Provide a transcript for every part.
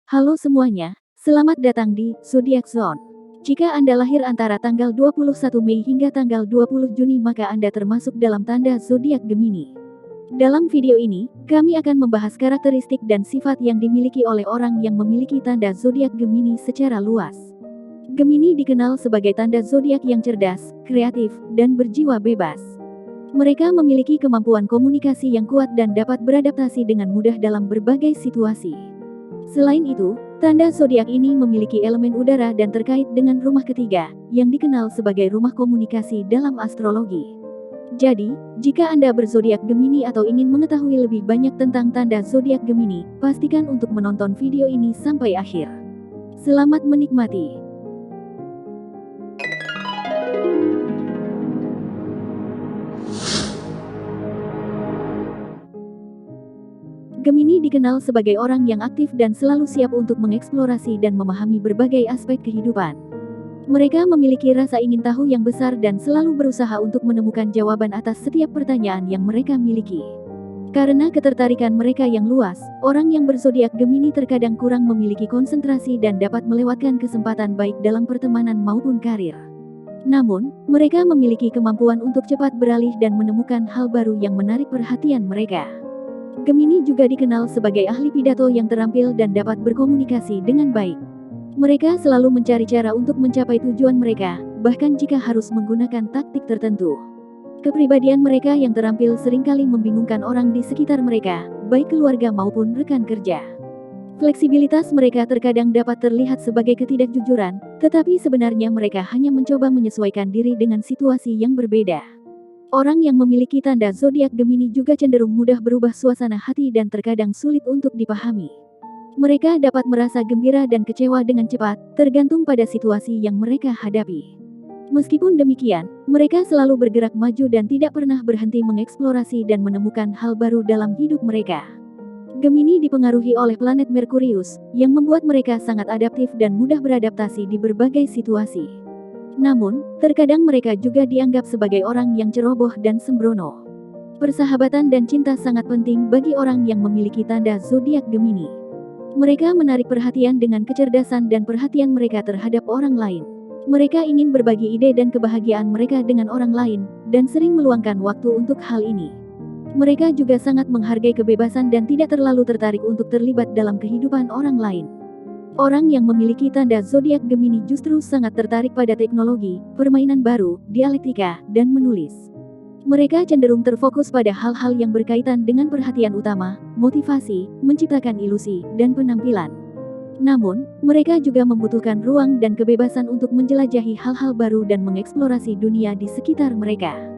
Halo semuanya, selamat datang di Zodiac Zone. Jika Anda lahir antara tanggal 21 Mei hingga tanggal 20 Juni maka Anda termasuk dalam tanda zodiak Gemini. Dalam video ini, kami akan membahas karakteristik dan sifat yang dimiliki oleh orang yang memiliki tanda zodiak Gemini secara luas. Gemini dikenal sebagai tanda zodiak yang cerdas, kreatif, dan berjiwa bebas. Mereka memiliki kemampuan komunikasi yang kuat dan dapat beradaptasi dengan mudah dalam berbagai situasi. Selain itu, tanda zodiak ini memiliki elemen udara dan terkait dengan rumah ketiga, yang dikenal sebagai rumah komunikasi dalam astrologi. Jadi, jika Anda berzodiak Gemini atau ingin mengetahui lebih banyak tentang tanda zodiak Gemini, pastikan untuk menonton video ini sampai akhir. Selamat menikmati. Gemini dikenal sebagai orang yang aktif dan selalu siap untuk mengeksplorasi dan memahami berbagai aspek kehidupan. Mereka memiliki rasa ingin tahu yang besar dan selalu berusaha untuk menemukan jawaban atas setiap pertanyaan yang mereka miliki. Karena ketertarikan mereka yang luas, orang yang berzodiak Gemini terkadang kurang memiliki konsentrasi dan dapat melewatkan kesempatan baik dalam pertemanan maupun karir. Namun, mereka memiliki kemampuan untuk cepat beralih dan menemukan hal baru yang menarik perhatian mereka. Gemini juga dikenal sebagai ahli pidato yang terampil dan dapat berkomunikasi dengan baik. Mereka selalu mencari cara untuk mencapai tujuan mereka, bahkan jika harus menggunakan taktik tertentu. Kepribadian mereka yang terampil seringkali membingungkan orang di sekitar mereka, baik keluarga maupun rekan kerja. Fleksibilitas mereka terkadang dapat terlihat sebagai ketidakjujuran, tetapi sebenarnya mereka hanya mencoba menyesuaikan diri dengan situasi yang berbeda. Orang yang memiliki tanda zodiak Gemini juga cenderung mudah berubah suasana hati dan terkadang sulit untuk dipahami. Mereka dapat merasa gembira dan kecewa dengan cepat, tergantung pada situasi yang mereka hadapi. Meskipun demikian, mereka selalu bergerak maju dan tidak pernah berhenti mengeksplorasi dan menemukan hal baru dalam hidup mereka. Gemini dipengaruhi oleh planet Merkurius, yang membuat mereka sangat adaptif dan mudah beradaptasi di berbagai situasi. Namun, terkadang mereka juga dianggap sebagai orang yang ceroboh dan sembrono. Persahabatan dan cinta sangat penting bagi orang yang memiliki tanda zodiak Gemini. Mereka menarik perhatian dengan kecerdasan dan perhatian mereka terhadap orang lain. Mereka ingin berbagi ide dan kebahagiaan mereka dengan orang lain, dan sering meluangkan waktu untuk hal ini. Mereka juga sangat menghargai kebebasan dan tidak terlalu tertarik untuk terlibat dalam kehidupan orang lain. Orang yang memiliki tanda zodiak Gemini justru sangat tertarik pada teknologi, permainan baru, dialektika, dan menulis. Mereka cenderung terfokus pada hal-hal yang berkaitan dengan perhatian utama, motivasi, menciptakan ilusi, dan penampilan. Namun, mereka juga membutuhkan ruang dan kebebasan untuk menjelajahi hal-hal baru dan mengeksplorasi dunia di sekitar mereka.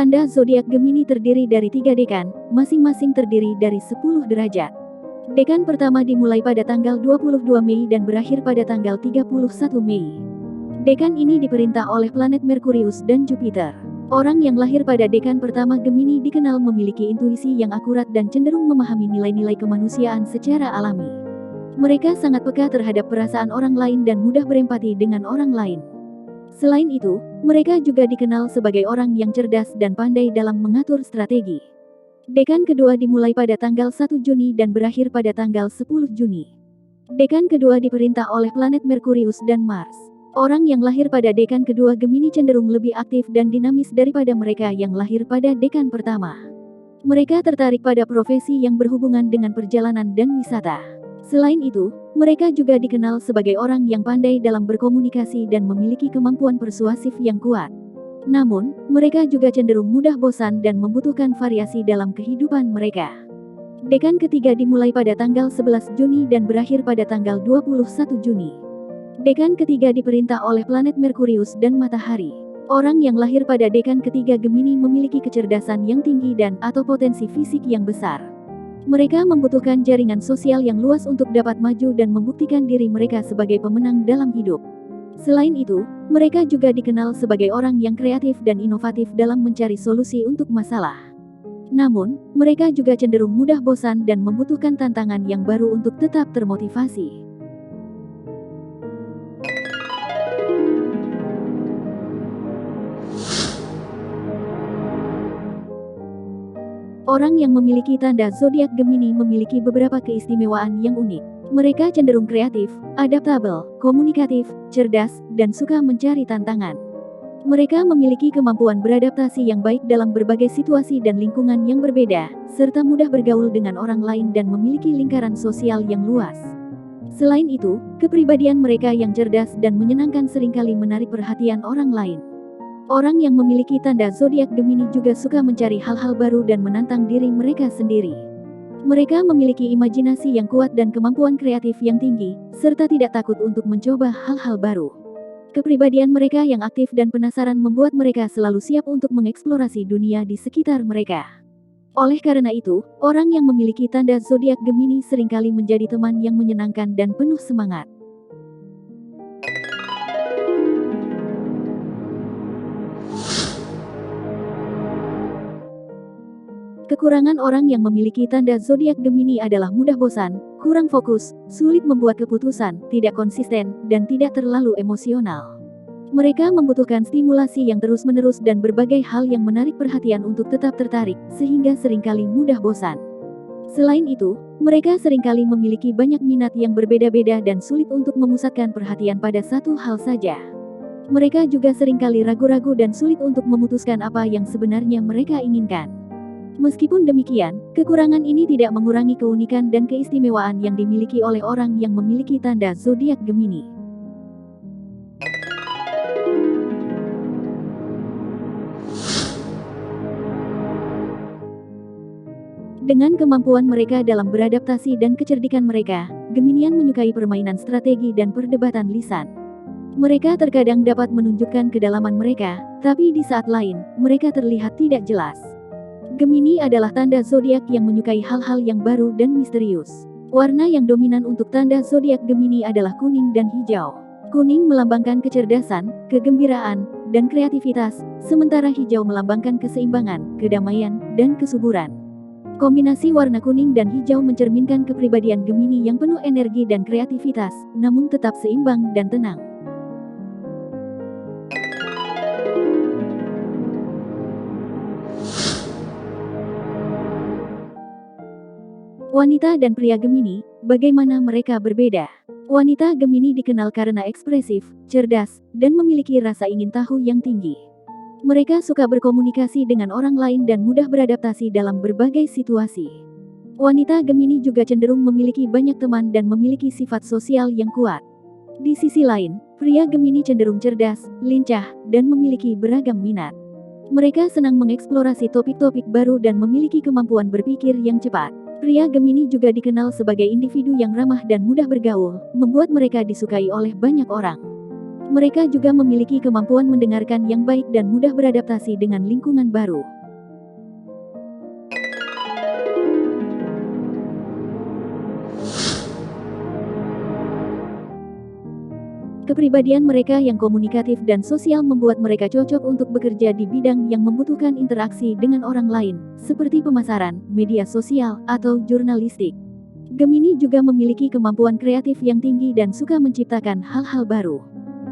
Tanda zodiak Gemini terdiri dari 3 dekan, masing-masing terdiri dari 10 derajat. Dekan pertama dimulai pada tanggal 22 Mei dan berakhir pada tanggal 31 Mei. Dekan ini diperintah oleh planet Merkurius dan Jupiter. Orang yang lahir pada dekan pertama Gemini dikenal memiliki intuisi yang akurat dan cenderung memahami nilai-nilai kemanusiaan secara alami. Mereka sangat peka terhadap perasaan orang lain dan mudah berempati dengan orang lain. Selain itu, mereka juga dikenal sebagai orang yang cerdas dan pandai dalam mengatur strategi. Dekan kedua dimulai pada tanggal 1 Juni dan berakhir pada tanggal 10 Juni. Dekan kedua diperintah oleh planet Merkurius dan Mars. Orang yang lahir pada dekan kedua Gemini cenderung lebih aktif dan dinamis daripada mereka yang lahir pada dekan pertama. Mereka tertarik pada profesi yang berhubungan dengan perjalanan dan wisata. Selain itu, mereka juga dikenal sebagai orang yang pandai dalam berkomunikasi dan memiliki kemampuan persuasif yang kuat. Namun, mereka juga cenderung mudah bosan dan membutuhkan variasi dalam kehidupan mereka. Dekan ketiga dimulai pada tanggal 11 Juni dan berakhir pada tanggal 21 Juni. Dekan ketiga diperintah oleh planet Merkurius dan Matahari. Orang yang lahir pada dekan ketiga Gemini memiliki kecerdasan yang tinggi dan atau potensi fisik yang besar. Mereka membutuhkan jaringan sosial yang luas untuk dapat maju dan membuktikan diri mereka sebagai pemenang dalam hidup. Selain itu, mereka juga dikenal sebagai orang yang kreatif dan inovatif dalam mencari solusi untuk masalah. Namun, mereka juga cenderung mudah bosan dan membutuhkan tantangan yang baru untuk tetap termotivasi. Orang yang memiliki tanda zodiak Gemini memiliki beberapa keistimewaan yang unik. Mereka cenderung kreatif, adaptabel, komunikatif, cerdas, dan suka mencari tantangan. Mereka memiliki kemampuan beradaptasi yang baik dalam berbagai situasi dan lingkungan yang berbeda, serta mudah bergaul dengan orang lain dan memiliki lingkaran sosial yang luas. Selain itu, kepribadian mereka yang cerdas dan menyenangkan seringkali menarik perhatian orang lain. Orang yang memiliki tanda zodiak Gemini juga suka mencari hal-hal baru dan menantang diri mereka sendiri. Mereka memiliki imajinasi yang kuat dan kemampuan kreatif yang tinggi, serta tidak takut untuk mencoba hal-hal baru. Kepribadian mereka yang aktif dan penasaran membuat mereka selalu siap untuk mengeksplorasi dunia di sekitar mereka. Oleh karena itu, orang yang memiliki tanda zodiak Gemini seringkali menjadi teman yang menyenangkan dan penuh semangat. Kekurangan orang yang memiliki tanda zodiak Gemini adalah mudah bosan, kurang fokus, sulit membuat keputusan, tidak konsisten, dan tidak terlalu emosional. Mereka membutuhkan stimulasi yang terus-menerus dan berbagai hal yang menarik perhatian untuk tetap tertarik, sehingga seringkali mudah bosan. Selain itu, mereka seringkali memiliki banyak minat yang berbeda-beda dan sulit untuk memusatkan perhatian pada satu hal saja. Mereka juga seringkali ragu-ragu dan sulit untuk memutuskan apa yang sebenarnya mereka inginkan. Meskipun demikian, kekurangan ini tidak mengurangi keunikan dan keistimewaan yang dimiliki oleh orang yang memiliki tanda zodiak Gemini. Dengan kemampuan mereka dalam beradaptasi dan kecerdikan mereka, Geminian menyukai permainan strategi dan perdebatan lisan. Mereka terkadang dapat menunjukkan kedalaman mereka, tapi di saat lain, mereka terlihat tidak jelas. Gemini adalah tanda zodiak yang menyukai hal-hal yang baru dan misterius. Warna yang dominan untuk tanda zodiak Gemini adalah kuning dan hijau. Kuning melambangkan kecerdasan, kegembiraan, dan kreativitas, sementara hijau melambangkan keseimbangan, kedamaian, dan kesuburan. Kombinasi warna kuning dan hijau mencerminkan kepribadian Gemini yang penuh energi dan kreativitas, namun tetap seimbang dan tenang. Wanita dan pria Gemini, bagaimana mereka berbeda? Wanita Gemini dikenal karena ekspresif, cerdas, dan memiliki rasa ingin tahu yang tinggi. Mereka suka berkomunikasi dengan orang lain dan mudah beradaptasi dalam berbagai situasi. Wanita Gemini juga cenderung memiliki banyak teman dan memiliki sifat sosial yang kuat. Di sisi lain, pria Gemini cenderung cerdas, lincah, dan memiliki beragam minat. Mereka senang mengeksplorasi topik-topik baru dan memiliki kemampuan berpikir yang cepat. Pria Gemini juga dikenal sebagai individu yang ramah dan mudah bergaul, membuat mereka disukai oleh banyak orang. Mereka juga memiliki kemampuan mendengarkan yang baik dan mudah beradaptasi dengan lingkungan baru. Kepribadian mereka yang komunikatif dan sosial membuat mereka cocok untuk bekerja di bidang yang membutuhkan interaksi dengan orang lain, seperti pemasaran, media sosial, atau jurnalistik. Gemini juga memiliki kemampuan kreatif yang tinggi dan suka menciptakan hal-hal baru.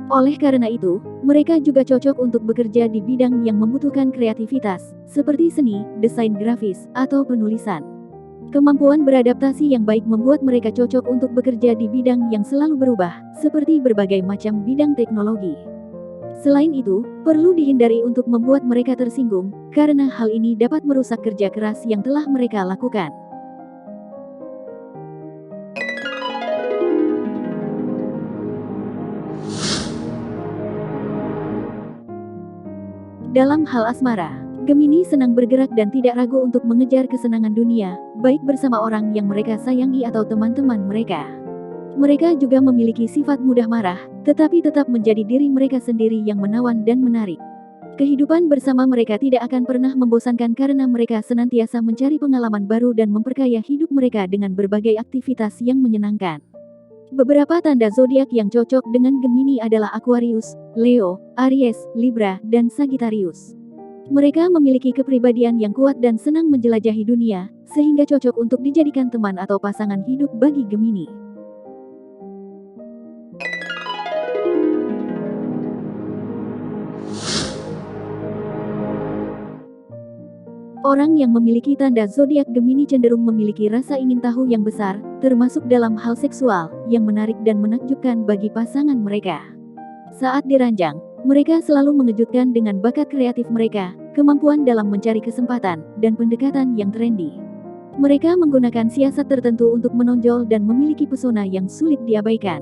Oleh karena itu, mereka juga cocok untuk bekerja di bidang yang membutuhkan kreativitas, seperti seni, desain grafis, atau penulisan. Kemampuan beradaptasi yang baik membuat mereka cocok untuk bekerja di bidang yang selalu berubah, seperti berbagai macam bidang teknologi. Selain itu, perlu dihindari untuk membuat mereka tersinggung, karena hal ini dapat merusak kerja keras yang telah mereka lakukan. Dalam hal asmara, Gemini senang bergerak dan tidak ragu untuk mengejar kesenangan dunia, baik bersama orang yang mereka sayangi atau teman-teman mereka. Mereka juga memiliki sifat mudah marah, tetapi tetap menjadi diri mereka sendiri yang menawan dan menarik. Kehidupan bersama mereka tidak akan pernah membosankan karena mereka senantiasa mencari pengalaman baru dan memperkaya hidup mereka dengan berbagai aktivitas yang menyenangkan. Beberapa tanda zodiak yang cocok dengan Gemini adalah Aquarius, Leo, Aries, Libra, dan Sagittarius. Mereka memiliki kepribadian yang kuat dan senang menjelajahi dunia, sehingga cocok untuk dijadikan teman atau pasangan hidup bagi Gemini. Orang yang memiliki tanda zodiak Gemini cenderung memiliki rasa ingin tahu yang besar, termasuk dalam hal seksual, yang menarik dan menakjubkan bagi pasangan mereka. Saat diranjang, mereka selalu mengejutkan dengan bakat kreatif mereka, kemampuan dalam mencari kesempatan, dan pendekatan yang trendy. Mereka menggunakan siasat tertentu untuk menonjol dan memiliki pesona yang sulit diabaikan.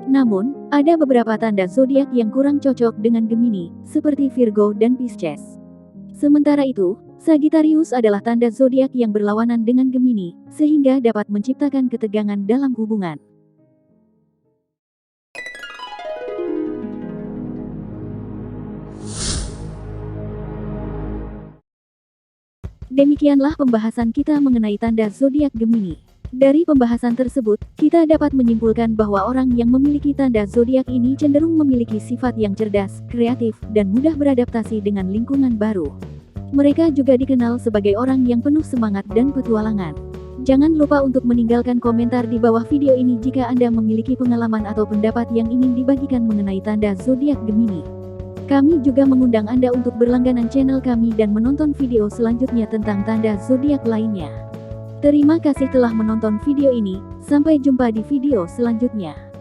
Namun, ada beberapa tanda zodiak yang kurang cocok dengan Gemini, seperti Virgo dan Pisces. Sementara itu, Sagittarius adalah tanda zodiak yang berlawanan dengan Gemini, sehingga dapat menciptakan ketegangan dalam hubungan. Demikianlah pembahasan kita mengenai tanda zodiak Gemini. Dari pembahasan tersebut, kita dapat menyimpulkan bahwa orang yang memiliki tanda zodiak ini cenderung memiliki sifat yang cerdas, kreatif, dan mudah beradaptasi dengan lingkungan baru. Mereka juga dikenal sebagai orang yang penuh semangat dan petualangan. Jangan lupa untuk meninggalkan komentar di bawah video ini jika Anda memiliki pengalaman atau pendapat yang ingin dibagikan mengenai tanda zodiak Gemini. Kami juga mengundang Anda untuk berlangganan channel kami dan menonton video selanjutnya tentang tanda zodiak lainnya. Terima kasih telah menonton video ini, sampai jumpa di video selanjutnya.